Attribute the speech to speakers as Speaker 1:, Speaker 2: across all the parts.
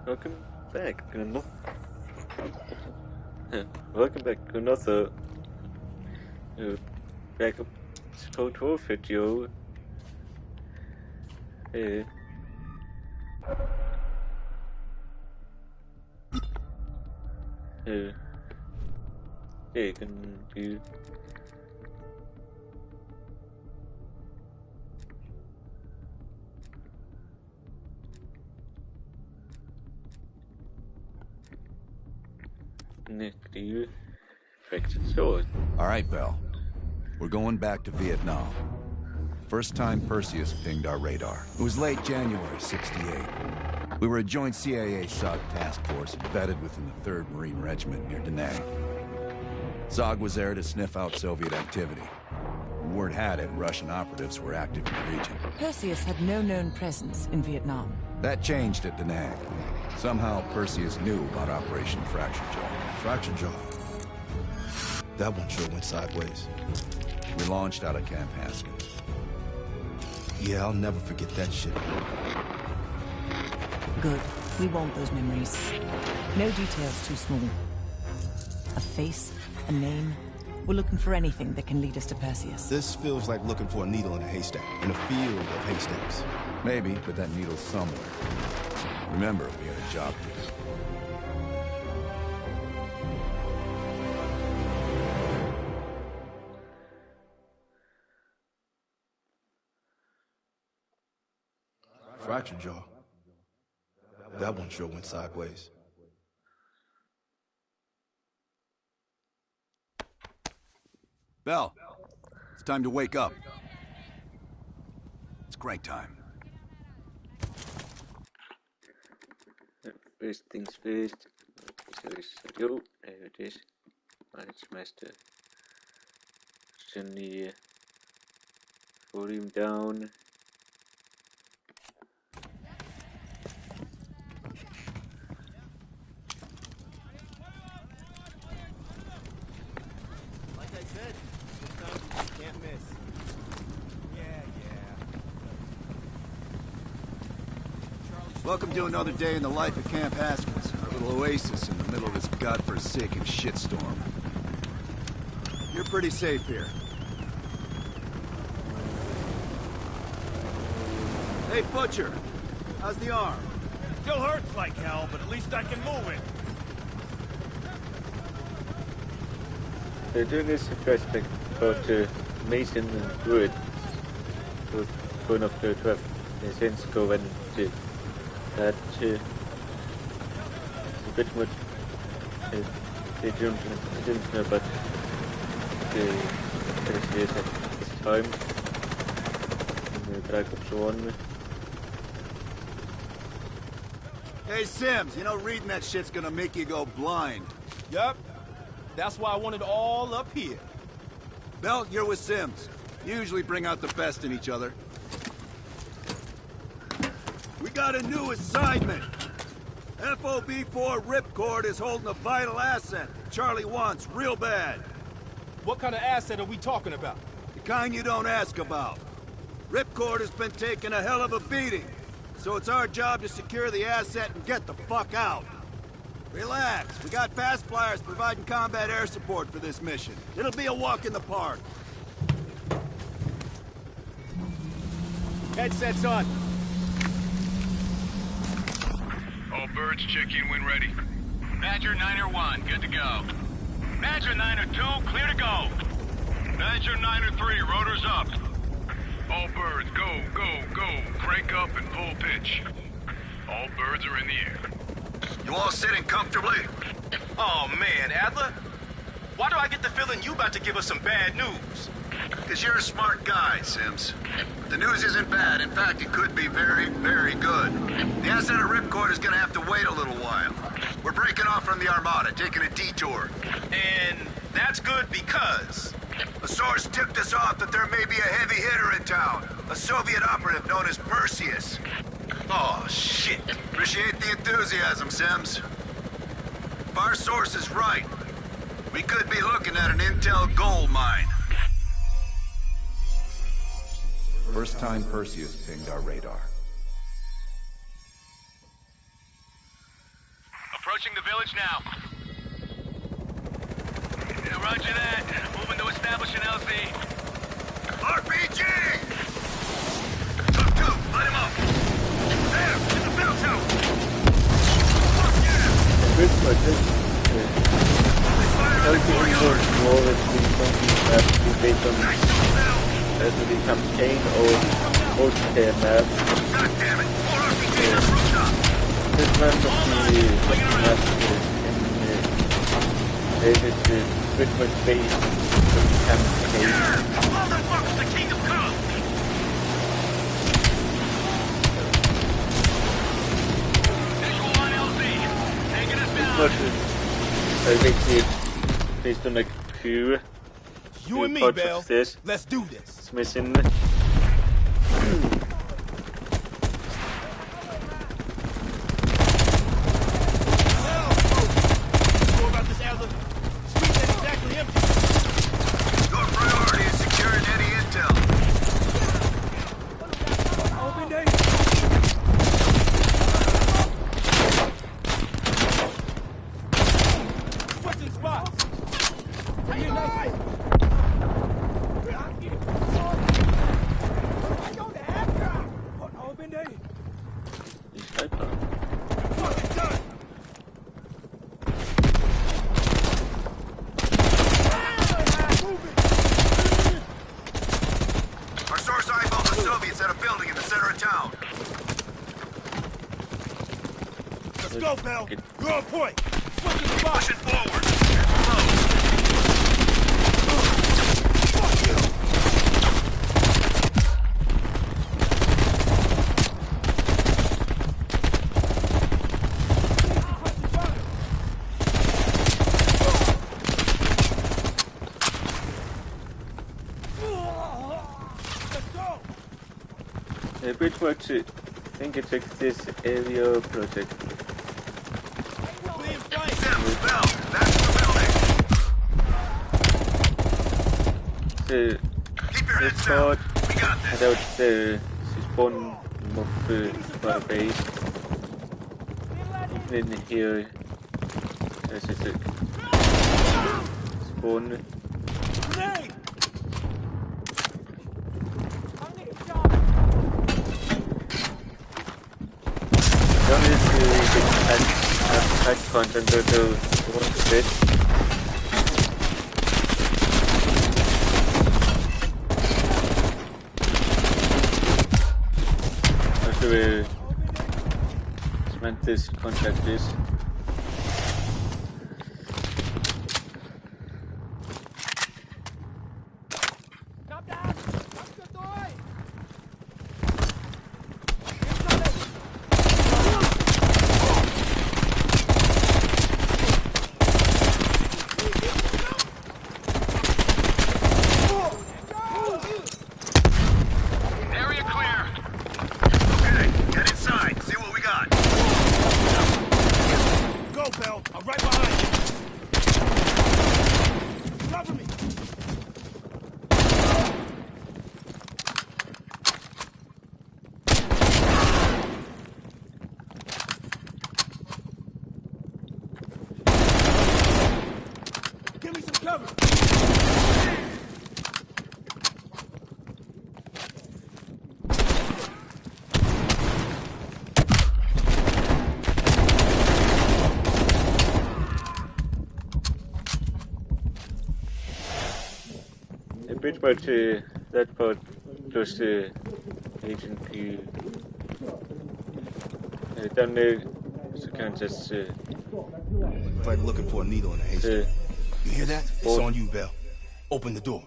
Speaker 1: Welcome back. Welcome back to another backup Cold War video. You can do.
Speaker 2: All right, Bell. We're going back to Vietnam. First time Perseus pinged our radar. It was late January '68. We were a joint CIA-SOG task force embedded within the 3rd Marine Regiment near Da Nang. SOG was there to sniff out Soviet activity. Word had it Russian operatives were active in the region.
Speaker 3: Perseus had no known presence in Vietnam.
Speaker 2: That changed at Da Nang. Somehow Perseus knew about Operation Fracture Jaw.
Speaker 4: Fracture Jaw? That one sure went sideways.
Speaker 2: We launched out of Camp Haskins.
Speaker 4: Yeah, I'll never forget that shit.
Speaker 3: Good. We want those memories. No details too small. A face, a name. We're looking for anything that can lead us to Perseus.
Speaker 4: This feels like looking for a needle in a haystack, in a field of haystacks.
Speaker 2: Maybe, but that needle's somewhere. Remember, we had a job to do.
Speaker 4: Fracture Jaw. That one sure went sideways.
Speaker 2: Bell, it's time to wake up. It's crank time.
Speaker 1: First things first. There it is. Let's smash the Sunny volume down.
Speaker 2: Welcome to another day in the life of Camp Haskins, our little oasis in the middle of this godforsaken shitstorm. You're pretty safe here. Hey, Butcher, how's the arm?
Speaker 5: Still hurts like hell, but at least I can move it.
Speaker 1: They're doing this flashback about Mason and Wood. So one of the 12 cents go and that a bit much they didn't know about the Perseus at this time in the Black Ops 1.
Speaker 2: Hey, Sims, you know reading that shit's gonna make you go blind.
Speaker 5: Yup. That's why I want it all up here.
Speaker 2: Bell, you're with Sims. You usually bring out the best in each other. We got a new assignment. FOB-4 Ripcord is holding a vital asset Charlie wants real bad.
Speaker 5: What kind of asset are we talking about?
Speaker 2: The kind you don't ask about. Ripcord has been taking a hell of a beating, so it's our job to secure the asset and get the fuck out. Relax, we got fast flyers providing combat air support for this mission. It'll be a walk in the park.
Speaker 5: Headsets on.
Speaker 6: All birds, check in when ready.
Speaker 7: Badger 9-1, good to go. Badger 9-2, clear to go.
Speaker 6: Badger 9-3, rotors up. All birds, go, go, go. Crank up and pull pitch. All birds are in the air.
Speaker 2: You all sitting comfortably?
Speaker 7: Oh man, Adler. Why do I get the feeling you about to give us some bad news?
Speaker 2: Because you're a smart guy, Sims. The news isn't bad. In fact, it could be very, very good. The asset of Ripcord is gonna have to wait a little while. We're breaking off from the Armada, taking a detour.
Speaker 7: And that's good because...
Speaker 2: A source tipped us off that there may be a heavy hitter in town. A Soviet operative known as Perseus.
Speaker 7: Oh, shit.
Speaker 2: Appreciate the enthusiasm, Sims. If our source is right, we could be looking at an intel gold mine. First time Perseus pinged our radar.
Speaker 6: Approaching the village now. Yeah, roger that. Moving to establish an LZ. RPG! Top 2, light him up. There, in the bounce house. Fuck yeah!
Speaker 1: Good for this. Helping involve more with the something that is based on the campaign or multiplayer map.
Speaker 6: God damn it! More RPGs on the rooftop!
Speaker 1: This map of the map is pretty much based on the campaign.
Speaker 6: Motherfuckers, the kingdom come! Visual on LZ. Taking us down.
Speaker 1: But basically based on like two
Speaker 5: You and me,
Speaker 1: parts
Speaker 5: Bell.
Speaker 1: of this.
Speaker 5: Let's do this.
Speaker 1: It's missing.
Speaker 5: What about this, Adler? Street ain't exactly empty.
Speaker 6: Your priority is securing any intel.
Speaker 5: Open day. Switching spots. Bring in nice. Open day.
Speaker 1: Die Sniper.
Speaker 5: Fucking done.
Speaker 6: Our source eyeballed the Soviets at a building in the center of town.
Speaker 5: Let's go, Bell. You're on point. Switching spots.
Speaker 6: Pushing forward. Close.
Speaker 5: Fuck you.
Speaker 1: Pretty much, I think it takes this area project.
Speaker 5: Clean flank.
Speaker 6: Sims, Bell, that's the
Speaker 1: So,
Speaker 6: building. Keep your
Speaker 1: this
Speaker 6: heads down.
Speaker 1: part,
Speaker 6: We got
Speaker 1: and
Speaker 6: this.
Speaker 1: out the spawn of our base. Then here, there's just a spawn.
Speaker 5: Grenade.
Speaker 1: One is the attack content of the one bit. After we cement this contract is.
Speaker 6: Area clear. Okay, get inside. See what we got.
Speaker 5: Go, Bell. I'm right behind you. Cover me. Give me some cover.
Speaker 1: Pretty much that part plus Agent P. Down there, so can't just
Speaker 7: It's like looking for a needle in a haystack. You hear that? It's on you, Bell. Open the door.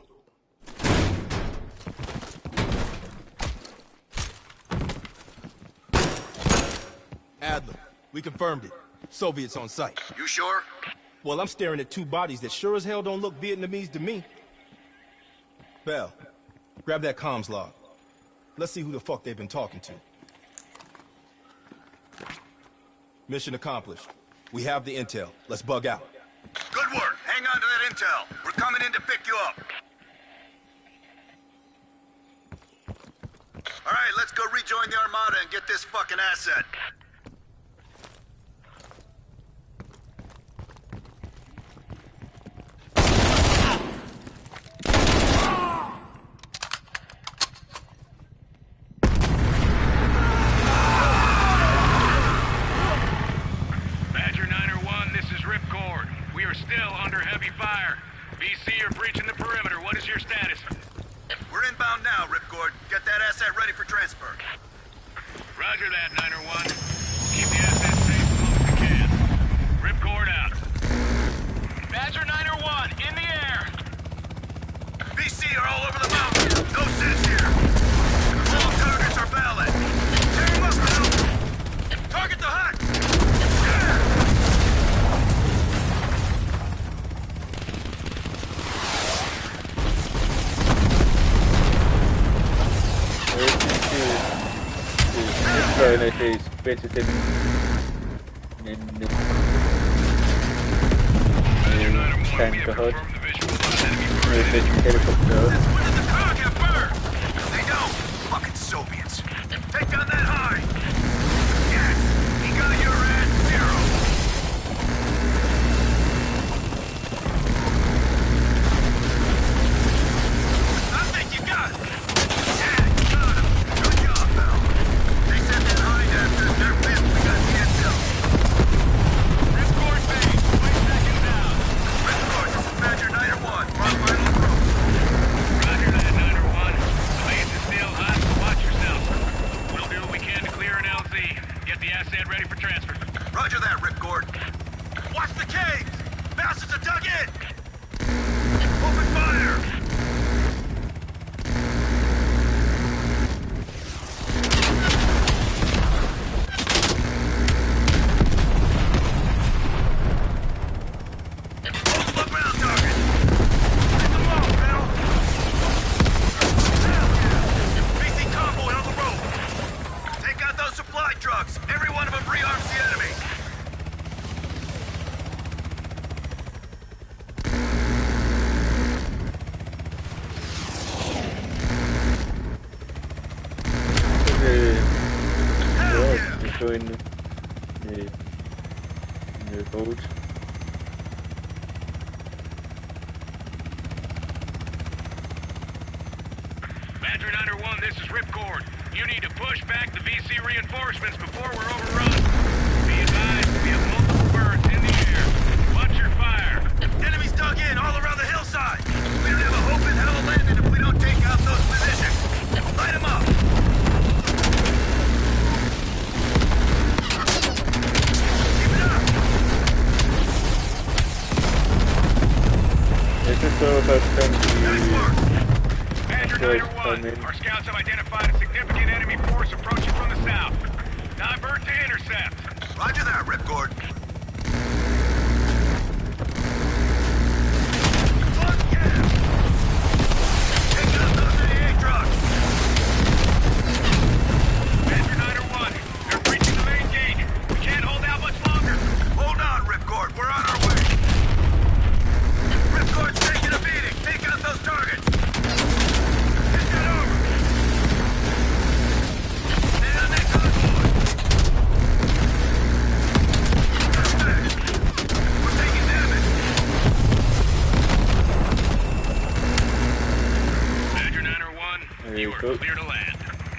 Speaker 5: Adler, we confirmed it. Soviets on site.
Speaker 6: You sure?
Speaker 5: Well, I'm staring at two bodies that sure as hell don't look Vietnamese to me. Bell, grab that comms log. Let's see who the fuck they've been talking to. Mission accomplished. We have the intel. Let's bug out.
Speaker 6: Good work. Hang on to that intel. We're coming in to pick you up. All right, let's go rejoin the Armada and get this fucking asset. still under heavy fire. VC are breaching the perimeter. What is your status?
Speaker 8: We're inbound now, Ripcord. Get that asset ready for transfer.
Speaker 6: Roger that, Niner 1. Keep the asset safe as long as you can. Ripcord out. Badger Niner 1, in the air!
Speaker 8: VC are all over the mountain. No sense here. All targets are valid. Tear them up, Bill. Target the hut!
Speaker 1: Is better than tank the hut. Helicopter.
Speaker 8: When did the car get burned? They don't. Fucking Soviets. Take down that high. Yes, he got your at 0. I think you got it. Yeah, you got him. Good job, Bell. They sent that hide after their fifth. We got the intel.
Speaker 6: Ripcord base, 20 seconds out.
Speaker 8: Ripcord, this is Badger Niner 1. Front final approach.
Speaker 6: Roger that, Niner 1. The base is still hot, so watch yourself. We'll do what we can to clear an LZ. Get the asset ready for transfer.
Speaker 8: Roger that, Ripcord. Watch the caves! Bastards are dug in! Open fire! Multiple ground targets! Hit them all, Bill! Hell yeah! BC convoy on the road! Take out those supply trucks! Every one of them rearms the enemy!
Speaker 1: In the boat.
Speaker 6: Badger Niner 1, this is Ripcord. You need to push back the VC reinforcements before we're overrun. Be advised, we have multiple birds in the air. Watch your fire.
Speaker 8: Enemies dug in all around the hillside. We don't have a hope in hell of landing if we don't take out those positions. Light them up. Keep it up.
Speaker 1: This is so about
Speaker 8: Nice work.
Speaker 6: Badger Niner 1, our scouts have identified a significant enemy force approaching from the south. Divert to intercept.
Speaker 8: Roger that, Ripcord. Fuck yeah! Take out those AA trucks.
Speaker 6: Badger Niner 1, they're breaching the main gate. We can't hold out much longer.
Speaker 8: Hold on, Ripcord. We're on our way. Ripcord's taking a beating. Take out those targets. Get that over. Stay on that convoy. Perfect. We're taking damage.
Speaker 6: Badger Niner 1,
Speaker 1: There
Speaker 6: you
Speaker 1: you
Speaker 6: are
Speaker 1: go.
Speaker 6: clear to land.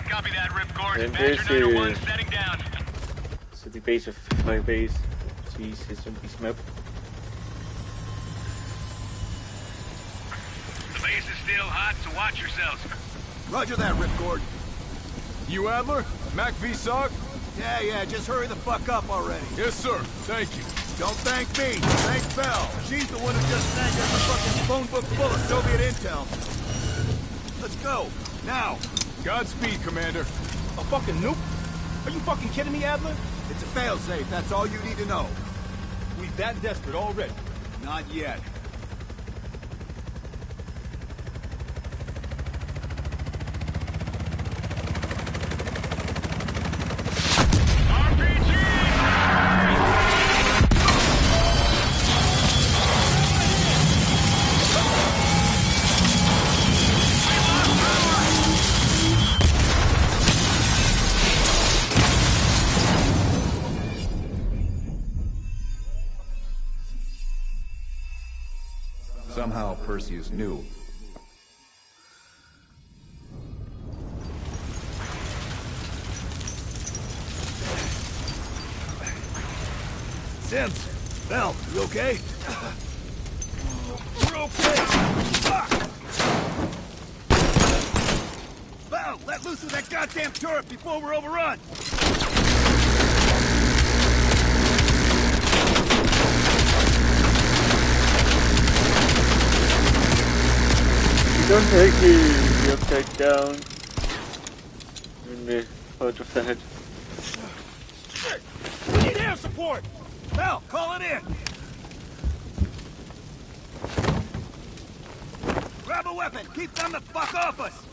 Speaker 6: Copy that, Ripcord.
Speaker 1: And
Speaker 6: Badger
Speaker 1: this
Speaker 6: Niner 1
Speaker 1: is-
Speaker 6: setting down.
Speaker 1: So the base of my base. Jesus, on this map.
Speaker 6: The base is still hot, so watch yourselves.
Speaker 8: Roger that, Ripcord.
Speaker 9: You Adler? Mac V SOG?
Speaker 8: Yeah, just hurry the fuck up already.
Speaker 9: Yes, sir. Thank you.
Speaker 8: Don't thank me. Thank Bell. She's the one who just snagged us a fucking phone book full of Soviet intel. Let's go. Now.
Speaker 9: Godspeed, Commander.
Speaker 5: A fucking nuke? Are you fucking kidding me, Adler?
Speaker 8: It's a failsafe. That's all you need to know.
Speaker 5: We that desperate already.
Speaker 8: Not yet.
Speaker 2: Somehow Perseus knew.
Speaker 8: Sims, Bell, you okay? We're okay! Fuck! Bell, let loose of that goddamn turret before we're overrun!
Speaker 1: Don't take the upside down in the part of the head.
Speaker 8: We need air support! Bell, call it in! Grab a weapon! Keep them the fuck off us!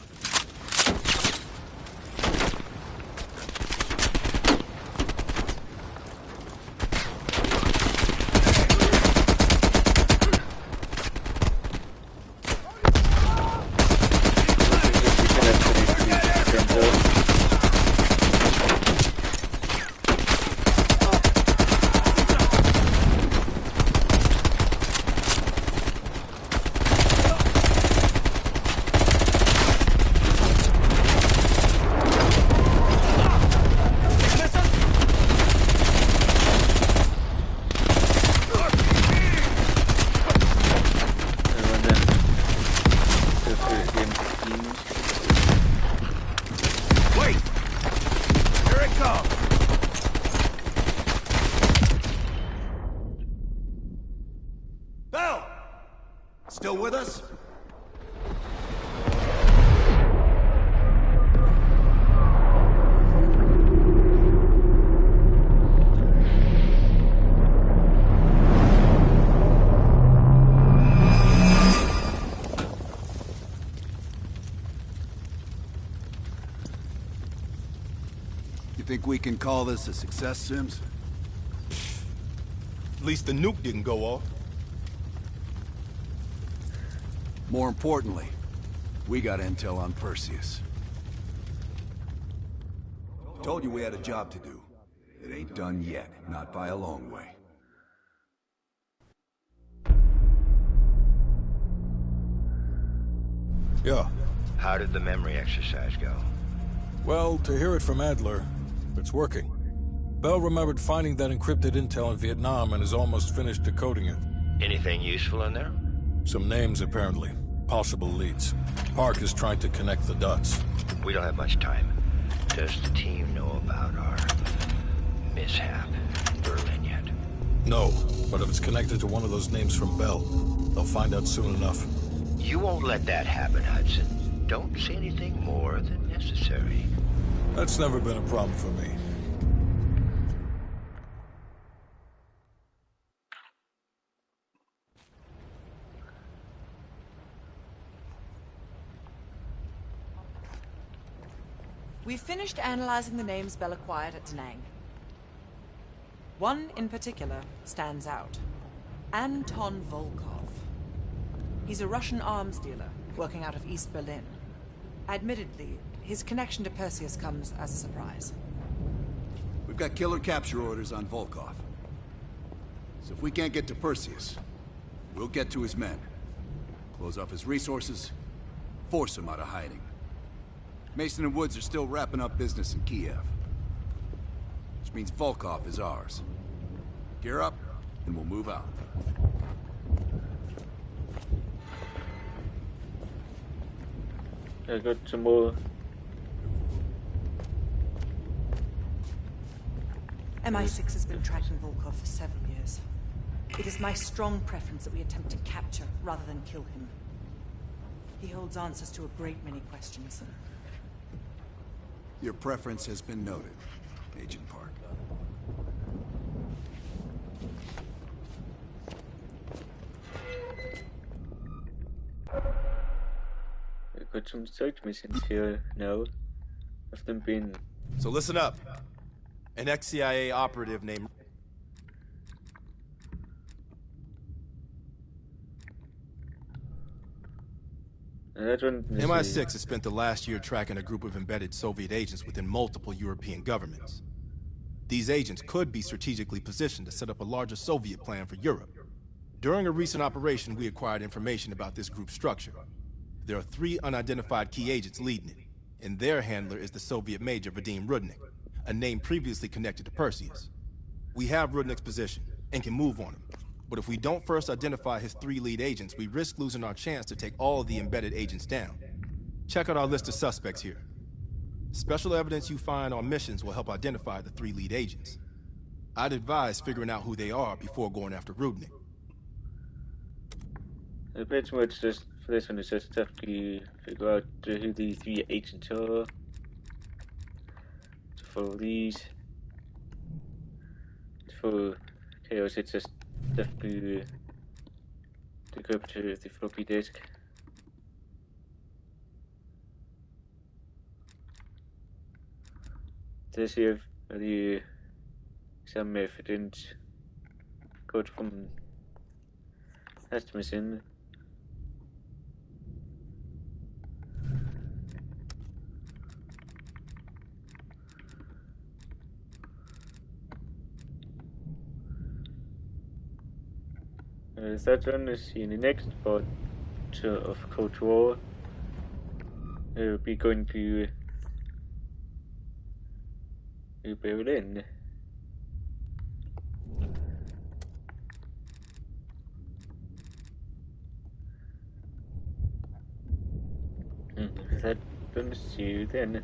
Speaker 7: Still with us?
Speaker 4: You think we can call this a success, Sims?
Speaker 5: At least the nuke didn't go off.
Speaker 4: More importantly, we got intel on Perseus. Told you we had a job to do. It ain't done yet, not by a long way.
Speaker 9: Yeah.
Speaker 10: How did the memory exercise go?
Speaker 9: Well, to hear it from Adler, it's working. Bell remembered finding that encrypted intel in Vietnam and is almost finished decoding it.
Speaker 10: Anything useful in there?
Speaker 9: Some names, apparently. Possible leads. Park is trying to connect the dots.
Speaker 10: We don't have much time. Does the team know about our mishap in Berlin yet?
Speaker 9: No, but if it's connected to one of those names from Bell, they'll find out soon enough.
Speaker 10: You won't let that happen, Hudson. Don't say anything more than necessary.
Speaker 9: That's never been a problem for me.
Speaker 3: We've finished analyzing the names Bell acquired at Da Nang. One in particular stands out. Anton Volkov. He's a Russian arms dealer working out of East Berlin. Admittedly, his connection to Perseus comes as a surprise.
Speaker 4: We've got killer capture orders on Volkov. So if we can't get to Perseus, we'll get to his men. Close off his resources, force him out of hiding. Mason and Woods are still wrapping up business in Kiev. Which means Volkov is ours. Gear up, and we'll move out.
Speaker 1: I got some more.
Speaker 3: MI6 has been tracking Volkov for several years. It is my strong preference that we attempt to capture rather than kill him. He holds answers to a great many questions.
Speaker 4: Your preference has been noted, Agent Park.
Speaker 1: I've got some search missions here now. Of them being...
Speaker 5: So listen up. An ex-CIA operative named... MI6 has spent the last year tracking a group of embedded Soviet agents within multiple European governments. These agents could be strategically positioned to set up a larger Soviet plan for Europe. During a recent operation, we acquired information about this group's structure. There are 3 unidentified key agents leading it, and their handler is the Soviet Major Vadim Rudnik, a name previously connected to Perseus. We have Rudnik's position and can move on him. But if we don't first identify his 3 lead agents, we risk losing our chance to take all of the embedded agents down. Check out our list of suspects here. Special evidence you find on missions will help identify the 3 lead agents. I'd advise figuring out who they are before going after Rudnick.
Speaker 1: Pretty much just for this one, it's just have to figure out who the 3 agents are. For these, for Chaos, it's just have to go up to the floppy disk. To see if the some evidence got from last mission. That one is in the next part of Cold War. We'll be going to Berlin. That one, see you then.